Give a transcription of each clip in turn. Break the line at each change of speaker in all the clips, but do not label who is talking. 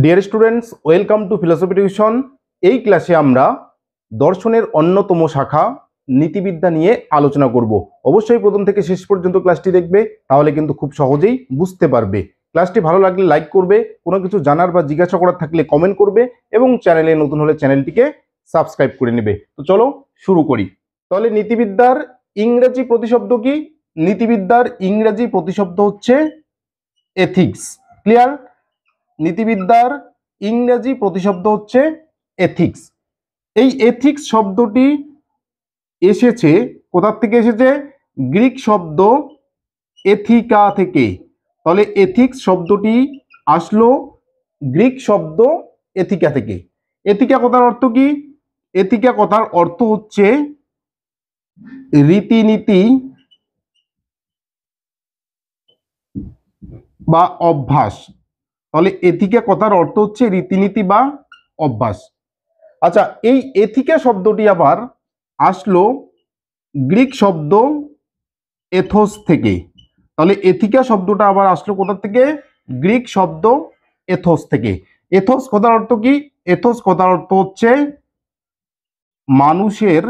Dear students, welcome to philosophy tuition. এই ক্লাসে আমরা দর্শনের অন্যতম শাখা নীতিবিদ্যা নিয়ে আলোচনা করব। অবশ্যই প্রথম থেকে শেষ পর্যন্ত ক্লাসটি দেখবে, তাহলে কিন্তু খুব সহজেই বুঝতে পারবে। ক্লাসটি ভালো লাগলে লাইক করবে, কোনো কিছু জানার বা জিজ্ঞাসা করার থাকলে কমেন্ট করবে এবং চ্যানেলে নতুন হলে চ্যানেলটিকে সাবস্ক্রাইব করে নেবে। তো চলো শুরু করি। তাহলে নীতিবিদ্যার ইংরেজি প্রতিশব্দ কি? নীতিবিদ্যার ইংরেজি প্রতিশব্দ হচ্ছে এথিক্স। ক্লিয়ার? নীতিবিদ্যার ইংরেজি প্রতিশব্দ হচ্ছে এথিক্স। এই এথিক্স শব্দটি এসেছে কোথা থেকে? এসেছে গ্রিক শব্দ এথিকা থেকে। তাহলে এথিক্স শব্দটি আসলো গ্রিক শব্দ এথিকা থেকে। এথিকা কথার অর্থ কি? এথিকা কথার অর্থ হচ্ছে রীতিনীতি বা অভ্যাস। তাহলে এথিকা কথার অর্থ হচ্ছে রীতিনীতি বা অভ্যাস। আচ্ছা, এই এথিকা শব্দটি আবার আসলো গ্রিক শব্দ এথোস থেকে। তাহলে এথিকা শব্দটা আবার আসলো কোথা থেকে? গ্রিক শব্দ এথোস থেকে। এথোস কথার অর্থ কি? এথোস কথার অর্থ হচ্ছে মানুষের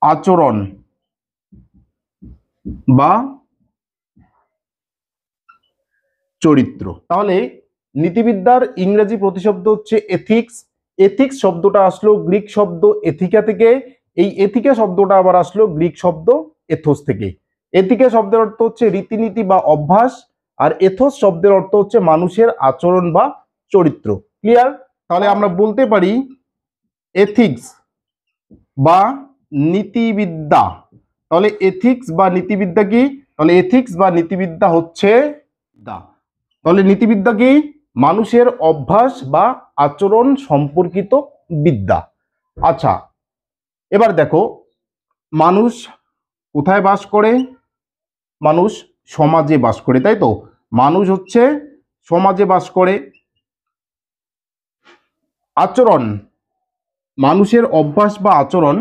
আচরণ বা চরিত্র। তাহলে নীতিবিদ্যার ইংরেজি প্রতিশব্দ হচ্ছে এথিক্স। এথিক্স শব্দটা আসলো গ্রিক শব্দ এথিকা থেকে। এই এথিকা শব্দটা আবার আসলো গ্রিক শব্দ এথোস থেকে। এথিকা শব্দের অর্থ হচ্ছে রীতিনীতি বা অভ্যাস, আর এথোস শব্দের অর্থ হচ্ছে মানুষের আচরণ বা চরিত্র। ক্লিয়ার? তাহলে আমরা বলতে পারি এথিক্স বা নীতিবিদ্যা। তাহলে এথিক্স বা নীতিবিদ্যা কি? তাহলে এথিক্স বা নীতিবিদ্যা হচ্ছে তাহলে নীতিবিদ্যা কি? মানুষের অভ্যাস বা আচরণ সম্পর্কিত বিদ্যা। আচ্ছা, এবার দেখো, মানুষ কোথায় বাস করে? মানুষ সমাজে বাস করে, তাই তো? মানুষ হচ্ছে সমাজে বাস করে। আচরণ, মানুষের অভ্যাস বা আচরণ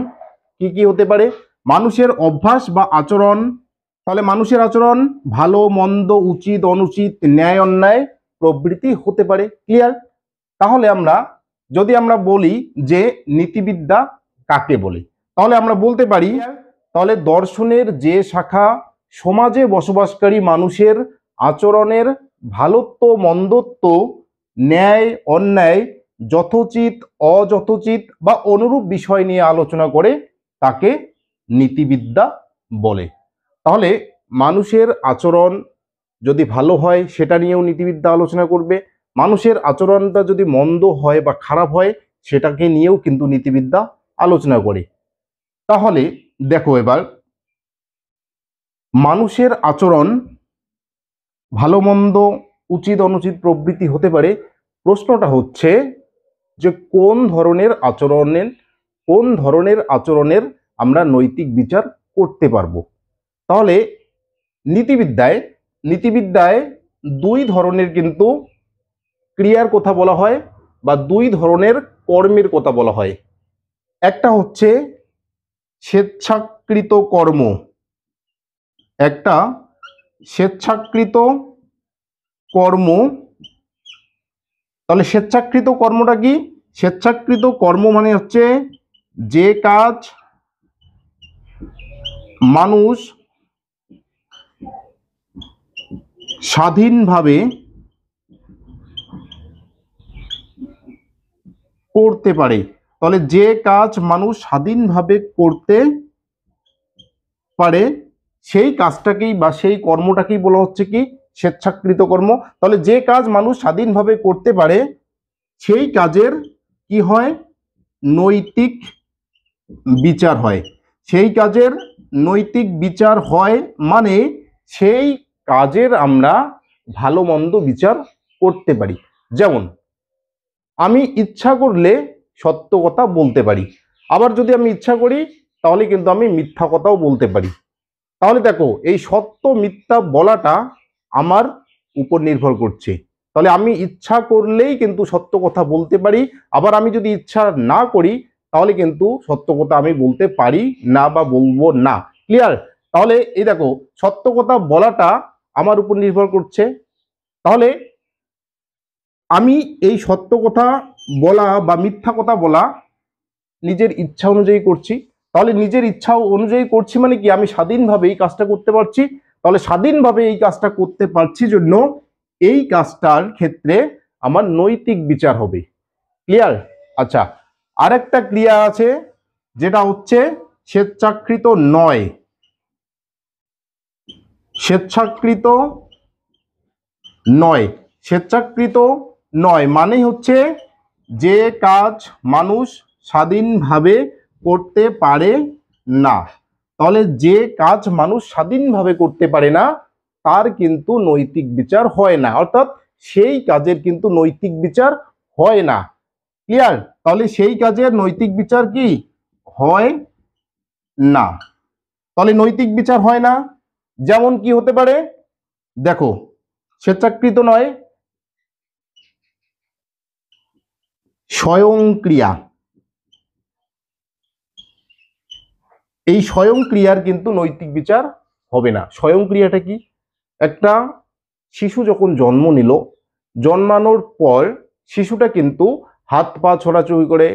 কি কি হতে পারে? মানুষের অভ্যাস বা আচরণ, তাহলে মানুষের আচরণ ভালো মন্দ, উচিত অনুচিত, ন্যায় অন্যায় প্রভৃতি হতে পারে। ক্লিয়ার? তাহলে যদি আমরা বলি যে নীতিবিদ্যা কাকে বলে, তাহলে আমরা বলতে পারি তাহলে দর্শনের যে শাখা সমাজে বসবাসকারী মানুষের আচরণের ভালোত্ব মন্দত্ব, ন্যায় অন্যায়, যথোচিত অযথোচিত বা অনুরূপ বিষয় নিয়ে আলোচনা করে, তাকে নীতিবিদ্যা বলে। তাহলে মানুষের আচরণ যদি ভালো হয় সেটা নিয়েও নীতিবিদ্যা আলোচনা করবে, মানুষের আচরণটা যদি মন্দ হয় বা খারাপ হয় সেটাকে নিয়েও কিন্তু নীতিবিদ্যা আলোচনা করে। তাহলে দেখো, এবার মানুষের আচরণ ভালো মন্দ, উচিত অনুচিত প্রভৃতি হতে পারে। প্রশ্নটা হচ্ছে যে কোন ধরনের আচরণের আমরা নৈতিক বিচার করতে পারবো। তাহলে নীতিবিদ্যায় দুই ধরনের কিন্তু ক্রিয়ার কথা বলা হয় বা দুই ধরনের কর্মের কথা বলা হয়। একটা হচ্ছে স্বেচ্ছাকৃত কর্ম, একটা স্বেচ্ছাকৃত কর্ম। তাহলে স্বেচ্ছাকৃত কর্মটা কি? স্বেচ্ছাকৃত কর্ম মানে হচ্ছে যে কাজ মানুষ স্বাধীনভাবে করতে পারে। তাহলে যে কাজ মানুষ স্বাধীনভাবে করতে পারে সেই কাজটাকেই বা সেই কর্মটাকেই বলা হচ্ছে কি? স্বেচ্ছাকৃত কর্ম। তাহলে যে কাজ মানুষ স্বাধীনভাবে করতে পারে সেই কাজের কি হয়? নৈতিক বিচার হয়। সেই কাজের নৈতিক বিচার হয় মানে সেই কাজের আমরা ভালো মন্দ বিচার করতে পারি। যেমন আমি ইচ্ছা করলে সত্য কথা বলতে পারি, আবার যদি আমি ইচ্ছা করি তাহলে কিন্তু আমি মিথ্যা কথাও বলতে পারি। তাহলে দেখো, এই সত্য মিথ্যা বলাটা আমার উপর নির্ভর করছে। তাহলে আমি ইচ্ছা করলেই কিন্তু সত্য কথা বলতে পারি, আবার আমি যদি ইচ্ছা না করি তাহলে কিন্তু সত্য কথা আমি বলতে পারি না বা বলবো না। ক্লিয়ার? তাহলে এই দেখো, সত্য কথা বলাটা আমার উপর নির্ভর করছে, তাহলে আমি এই সত্য কথা বলা বা মিথ্যা কথা বলা নিজের ইচ্ছা অনুযায়ী করছি। তাহলে নিজের ইচ্ছা অনুযায়ী করছি মানে কি, আমি স্বাধীনভাবে এই কাজটা করতে পারছি। তাহলে স্বাধীনভাবে এই কাজটা করতে পারছি জন্য এই কাজটার ক্ষেত্রে আমার নৈতিক বিচার হবে। ক্লিয়ার? আচ্ছা, আরেকটা ক্রিয়া আছে যেটা হচ্ছে স্বেচ্ছাকৃত নয়। স্বেচ্ছাকৃত নয়, স্বেচ্ছাকৃত নয় মানে হচ্ছে যে কাজ মানুষ স্বাধীনভাবে করতে পারে না। তাহলে যে কাজ মানুষ স্বাধীনভাবে করতে পারে না তার কিন্তু নৈতিক বিচার হয় না, অর্থাৎ সেই কাজের কিন্তু নৈতিক বিচার হয় না। ক্লিয়ার? তাহলে সেই কাজের নৈতিক বিচার কি হয় না। তাহলে নৈতিক বিচার হয় না, যেমন কি হতে পারে দেখো, স্বেচ্ছাকৃত নয়, স্বয়ংক্রিয়া। এই স্বয়ংক্রিয়ার কিন্তু নৈতিক বিচার হবে না। স্বয়ংক্রিয়াটা কি? একটা শিশু যখন জন্ম নিল, জন্মানোর পর শিশুটা কিন্তু হাত পা ছোড়াছুড়ি করে,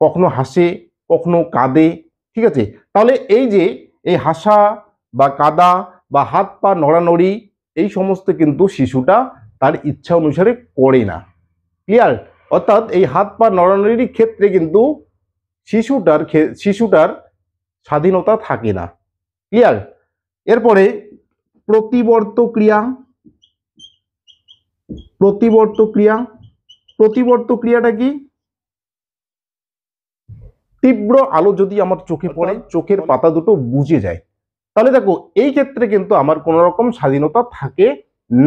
কখনো হাসে কখনো কাঁদে, ঠিক আছে? তাহলে এই যে এই হাসা বা কাঁদা বা হাত পা নড়ানড়ি এই সমস্ত কিন্তু শিশুটা তার ইচ্ছা অনুসারে করে না। ক্লিয়ার? অর্থাৎ এই হাত পা নড়ানড়ির ক্ষেত্রে কিন্তু শিশুটার স্বাধীনতা থাকে না। ক্লিয়ার? এরপরে প্রতিবর্ত ক্রিয়া। প্রতিবর্ত ক্রিয়া, প্রতিবর্ত ক্রিয়াটা কি? তীব্র আলো যদি আমার চোখে পড়ে, চোখের পাতা দুটো বুজে যায়, তাহলে দেখো এই ক্ষেত্রে কিন্তু আমার কোন রকম স্বাধীনতা থাকে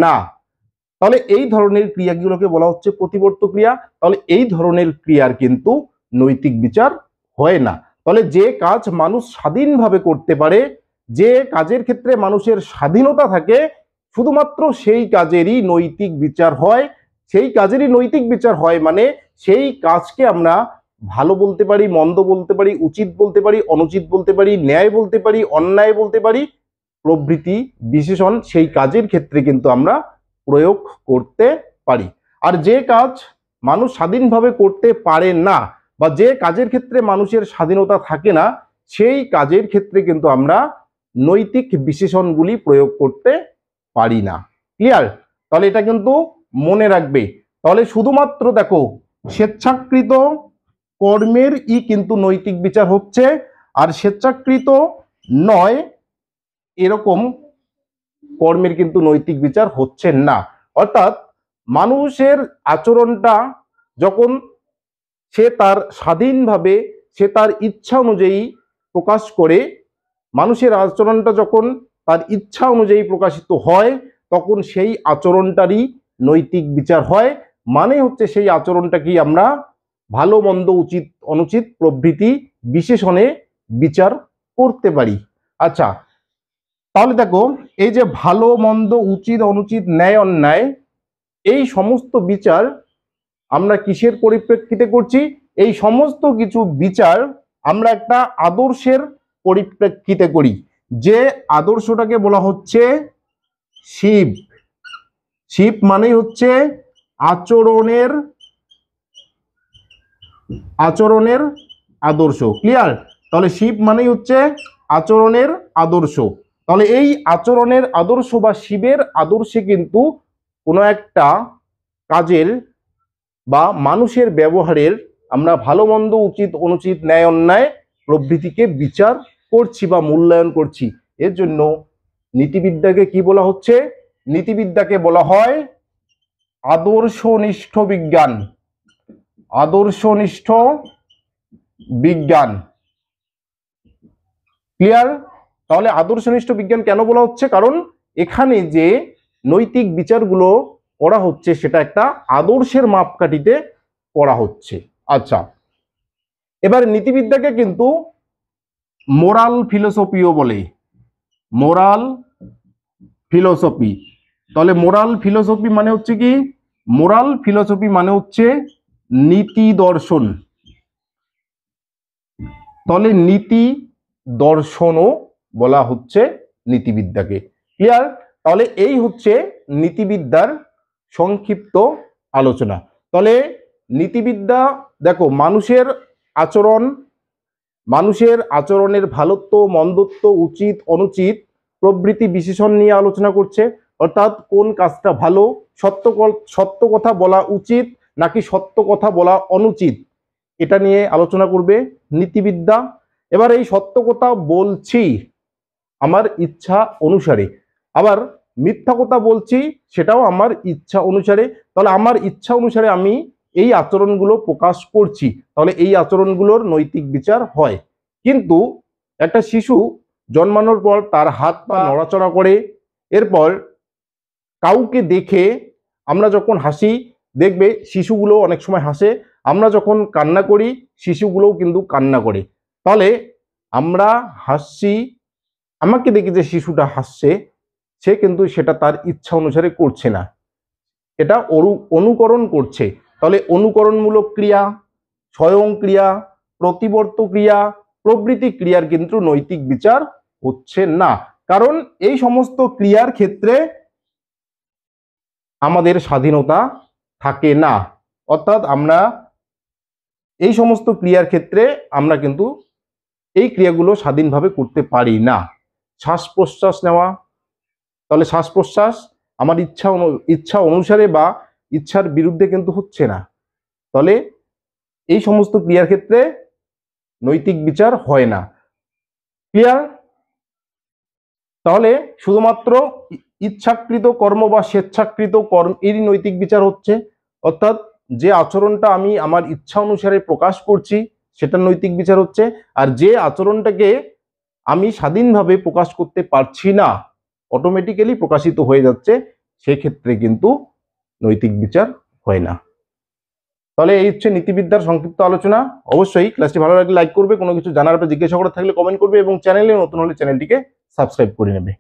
না। তাহলে এই ধরনের ক্রিয়াগুলোকে বলা হচ্ছে প্রতিবর্ত ক্রিয়া। তাহলে এই ধরনের ক্রিয়ার কিন্তু নৈতিক বিচার হয় না। তাহলে যে কাজ মানুষ স্বাধীনভাবে করতে পারে, যে কাজের ক্ষেত্রে মানুষের স্বাধীনতা থাকে, শুধুমাত্র সেই কাজেরই নৈতিক বিচার হয়। সেই কাজেরই নৈতিক বিচার হয় মানে সেই কাজকে আমরা ভালো বলতে পারি, মন্দ বলতে পারি, উচিত বলতে পারি, অনুচিত বলতে পারি, ন্যায় বলতে পারি, অন্যায় বলতে পারি, প্রভৃতি বিশেষণ সেই কাজের ক্ষেত্রে কিন্তু আমরা প্রয়োগ করতে পারি। আর যে কাজ মানুষ স্বাধীনভাবে করতে পারে না বা যে কাজের ক্ষেত্রে মানুষের স্বাধীনতা থাকে না সেই কাজের ক্ষেত্রে কিন্তু আমরা নৈতিক বিশেষণগুলি প্রয়োগ করতে পারি না। ক্লিয়ার? তাহলে এটা কিন্তু মনে রাখবে। তাহলে শুধুমাত্র দেখো স্বেচ্ছাকৃত কর্মের কিন্তু নৈতিক বিচার হচ্ছে, আর স্বেচ্ছাকৃত নয় এরকম কর্মের কিন্তু নৈতিক বিচার হচ্ছে না। অর্থাৎ মানুষের আচরণটা যখন সে তার স্বাধীনভাবে সে তার ইচ্ছা অনুযায়ী প্রকাশ করে, মানুষের আচরণটা যখন তার ইচ্ছা অনুযায়ী প্রকাশিত হয় তখন সেই আচরণটারই নৈতিক বিচার হয়। মানে হচ্ছে সেই আচরণটাকে আমরা ভালো মন্দ উচিত অনুচিত প্রভৃতি বিশেষণে বিচার করতে পারি। আচ্ছা, তাহলে দেখো এই যে ভালো মন্দ উচিত অনুচিত ন্যায় অন্যায় এই সমস্ত বিচার আমরা কিসের পরিপ্রেক্ষিতে করছি? এই সমস্ত কিছু বিচার আমরা একটা আদর্শের পরিপ্রেক্ষিতে করি, যে আদর্শটাকে বলা হচ্ছে শিব। শিব মানে হচ্ছে আচরণের আচরণের আদর্শ। ক্লিয়ার? তাহলে শিব মানেই হচ্ছে আচরণের আদর্শ। তাহলে এই আচরণের আদর্শ বা শিবের আদর্শে কিন্তু কোনো একটা কাজের বা মানুষের ব্যবহারের আমরা ভালো মন্দ উচিত অনুচিত ন্যায় অন্যায় প্রভৃতিকে বিচার করছি বা মূল্যায়ন করছি। এর জন্য নীতিবিদ্যাকে কি বলা হচ্ছে? নীতিবিদ্যাকে বলা হয় আদর্শনিষ্ঠ বিজ্ঞান। আদর্শনিষ্ঠ বিজ্ঞান। ক্লিয়ার? তাহলে আদর্শনিষ্ঠ বিজ্ঞান কেন বলা হচ্ছে? কারণ এখানে যে নৈতিক বিচারগুলো করা হচ্ছে সেটা একটা আদর্শের মাপকাঠিতে করা হচ্ছে। আচ্ছা, এবার নীতিবিদ্যাকে কিন্তু মোরাল ফিলোসফিও বলে। Moral philosophy. তাহলে মোরাল ফিলোসফি মানে হচ্ছে কি? মোরাল ফিলোসফি মানে হচ্ছে নীতি দর্শন। তাহলে নীতি দর্শনও বলা হচ্ছে নীতিবিদ্যাকে। ক্লিয়ার? তাহলে এই হচ্ছে নীতিবিদ্যার সংক্ষিপ্ত আলোচনা। তাহলে নীতিবিদ্যা দেখো মানুষের আচরণের ভালোত্ব মন্দত্ব উচিত অনুচিত প্রভৃতি বিশেষণ নিয়ে আলোচনা করছে। অর্থাৎ কোন কাজটা ভালো, সত্য কথা বলা উচিত নাকি সত্য কথা বলা অনুচিত, এটা নিয়ে আলোচনা করবে নীতিবিদ্যা। এবার এই সত্য কথা বলছি আমার ইচ্ছা অনুসারে, আবার মিথ্যা কথা বলছি সেটাও আমার ইচ্ছা অনুসারে, তাহলে আমার ইচ্ছা অনুসারে আমি এই আচরণগুলো প্রকাশ করছি, তাহলে এই আচরণগুলোর নৈতিক বিচার হয়। কিন্তু একটা শিশু জন্মানোর পর তার হাত পা নড়াচড়া করে, এরপর কাউকে দেখে আমরা যখন হাসি, দেখবে শিশুগুলো অনেক সময় হাসে, আমরা যখন কান্না করি শিশুগুলোও কিন্তু কান্না করে। তাহলে আমরা হাসছি, আমাকে দেখে যে শিশুটা হাসছে সে কিন্তু সেটা তার ইচ্ছা অনুসারে করছে না, এটা অনুকরণ করছে। তাহলে অনুকরণমূলক ক্রিয়া, স্বয়ং ক্রিয়া, প্রতিবর্ত ক্রিয়া প্রভৃতি ক্রিয়ার কিন্তু নৈতিক বিচার হচ্ছে না, কারণ এই সমস্ত ক্রিয়ার ক্ষেত্রে আমাদের স্বাধীনতা থাকে না। অর্থাৎ আমরা এই সমস্ত ক্রিয়ার ক্ষেত্রে আমরা কিন্তু এই ক্রিয়াগুলো স্বাধীনভাবে করতে পারি না। শ্বাস প্রশ্বাস নেওয়া, তাহলে শ্বাস প্রশ্বাস আমার ইচ্ছা অনুসারে বা ইচ্ছার বিরুদ্ধে কিন্তু হচ্ছে না, তাহলে এই সমস্ত ক্রিয়ার ক্ষেত্রে নৈতিক বিচার হয় না। ক্লিয়ার? তাহলে শুধুমাত্র ইচ্ছাকৃত কর্ম বা স্বেচ্ছাকৃত কর্ম এরই নৈতিক বিচার হচ্ছে, অর্থাৎ যে আচরণটা আমি আমার ইচ্ছা অনুসারে প্রকাশ করছি সেটা নৈতিক বিচার হচ্ছে, আর যে আচরণটাকে আমি স্বাধীনভাবে প্রকাশ করতে পারছি না, অটোমেটিক্যালি প্রকাশিত হয়ে যাচ্ছে, সেক্ষেত্রে কিন্তু নৈতিক বিচার হয় না। তাহলে এই হচ্ছে নীতিবিদ্যার সংক্ষিপ্ত আলোচনা। অবশ্যই ক্লাসটি ভালো লাগলে লাইক করবে, কোনো কিছু জানার বা জিজ্ঞাসা করার থাকলে কমেন্ট করবে এবং চ্যানেলে নতুন হলে চ্যানেলটিকে সাবস্ক্রাইব করে নেবে।